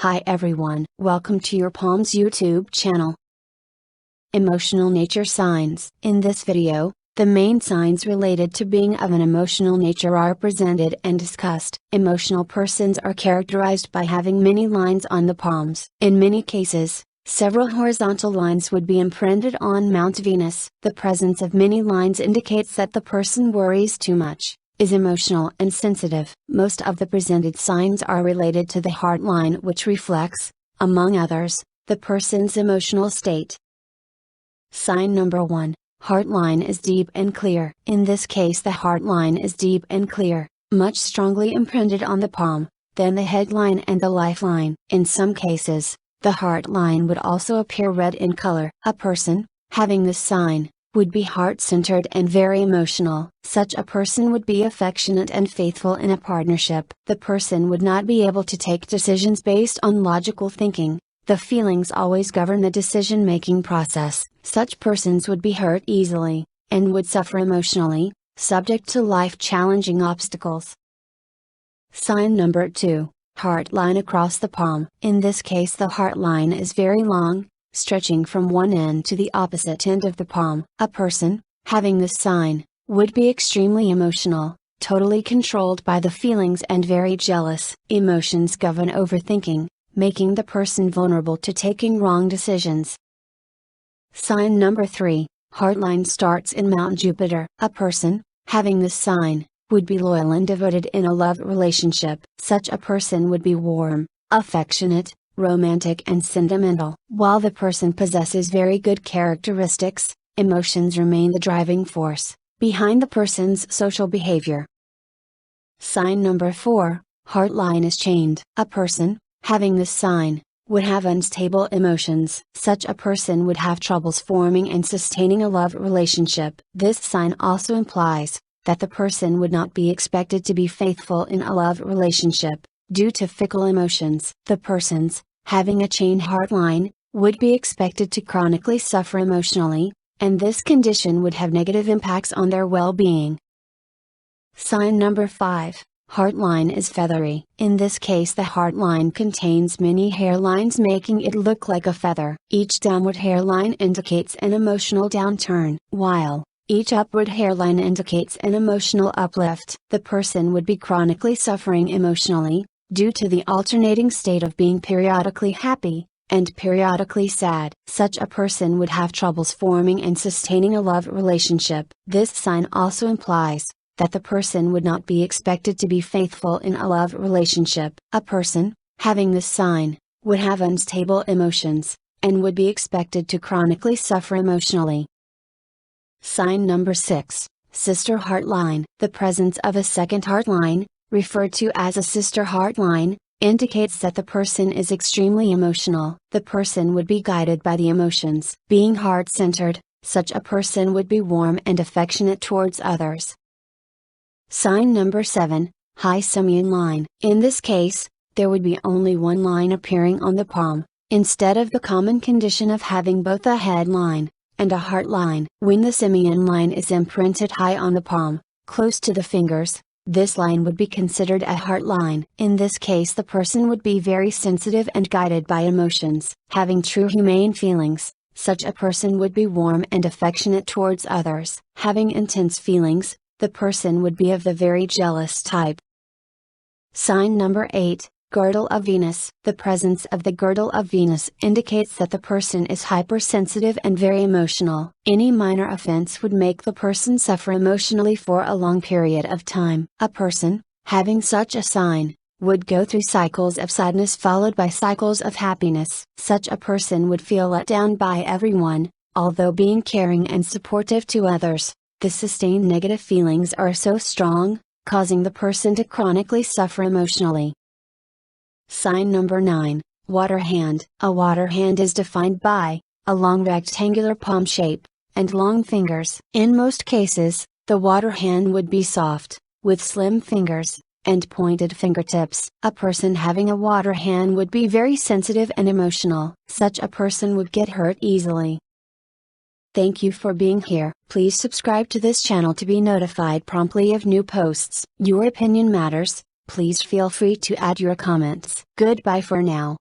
Hi everyone, welcome to your Palms YouTube channel. Emotional nature signs. In this video, the main signs related to being of an emotional nature are presented and discussed. Emotional persons are characterized by having many lines on the palms. In many cases, several horizontal lines would be imprinted on Mount Venus. The presence of many lines indicates that the person worries too much, is emotional and sensitive. Most of the presented signs are related to the heart line, which reflects, among others, the person's emotional state. Sign number 1. Heart line is deep and clear. In this case, the heart line is deep and clear, much strongly imprinted on the palm, than the head line and the lifeline. In some cases, the heart line would also appear red in color. A person, having this sign, would be heart-centered and very emotional. Such a person would be affectionate and faithful in a partnership. The person would not be able to take decisions based on logical thinking. The feelings always govern the decision-making process. Such persons would be hurt easily, and would suffer emotionally, subject to life-challenging obstacles. Sign number 2. Heart line across the palm. In this case, the heart line is very long, stretching from one end to the opposite end of the palm. A person, having this sign, would be extremely emotional, totally controlled by the feelings and very jealous. Emotions govern overthinking, making the person vulnerable to taking wrong decisions. Sign number 3. Heart line starts in Mount Jupiter. A person, having this sign, would be loyal and devoted in a love relationship. Such a person would be warm, affectionate, romantic and sentimental. While the person possesses very good characteristics, emotions remain the driving force behind the person's social behavior. Sign number 4. Heart line is chained. A person, having this sign, would have unstable emotions. Such a person would have troubles forming and sustaining a love relationship. This sign also implies that the person would not be expected to be faithful in a love relationship, due to fickle emotions. The persons, having a chained heart line, would be expected to chronically suffer emotionally, and this condition would have negative impacts on their well-being. Sign number 5. Heart line is feathery. In this case, the heart line contains many hairlines, making it look like a feather. Each downward hairline indicates an emotional downturn, while each upward hairline indicates an emotional uplift. The person would be chronically suffering emotionally, due to the alternating state of being periodically happy, and periodically sad. Such a person would have troubles forming and sustaining a love relationship. This sign also implies that the person would not be expected to be faithful in a love relationship. A person, having this sign, would have unstable emotions, and would be expected to chronically suffer emotionally. Sign number 6. Sister heart line. The presence of a second heart line, referred to as a sister heart line, indicates that the person is extremely emotional. The person would be guided by the emotions. Being heart-centered, such a person would be warm and affectionate towards others. Sign number 7. High simian line. In this case, there would be only one line appearing on the palm, instead of the common condition of having both a head line and a heart line. When the simian line is imprinted high on the palm, close to the fingers, this line would be considered a heart line. In this case, the person would be very sensitive and guided by emotions. Having true humane feelings, such a person would be warm and affectionate towards others. Having intense feelings, the person would be of the very jealous type. Sign number 8. Girdle of Venus. The presence of the girdle of Venus indicates that the person is hypersensitive and very emotional. Any minor offense would make the person suffer emotionally for a long period of time. A person, having such a sign, would go through cycles of sadness followed by cycles of happiness. Such a person would feel let down by everyone, although being caring and supportive to others. The sustained negative feelings are so strong, causing the person to chronically suffer emotionally. Sign number 9. Water hand. A water hand is defined by a long rectangular palm shape, and long fingers. In most cases, the water hand would be soft, with slim fingers, and pointed fingertips. A person having a water hand would be very sensitive and emotional. Such a person would get hurt easily. Thank you for being here. Please subscribe to this channel to be notified promptly of new posts. Your opinion matters. Please feel free to add your comments. Goodbye for now.